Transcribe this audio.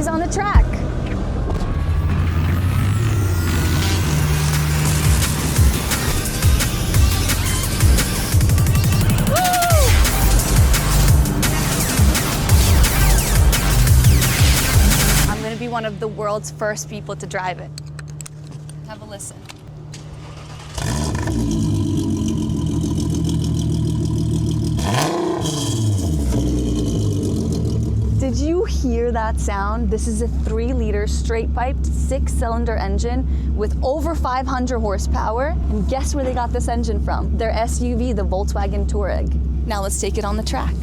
us on the track. I'm going to be one of the world's first people to drive it. Have a listen. Did you hear that sound? This is a 3-liter straight-piped 6-cylinder engine with over 500 horsepower. And guess where they got this engine from? Their SUV, the Volkswagen Touareg. Now let's take it on the track.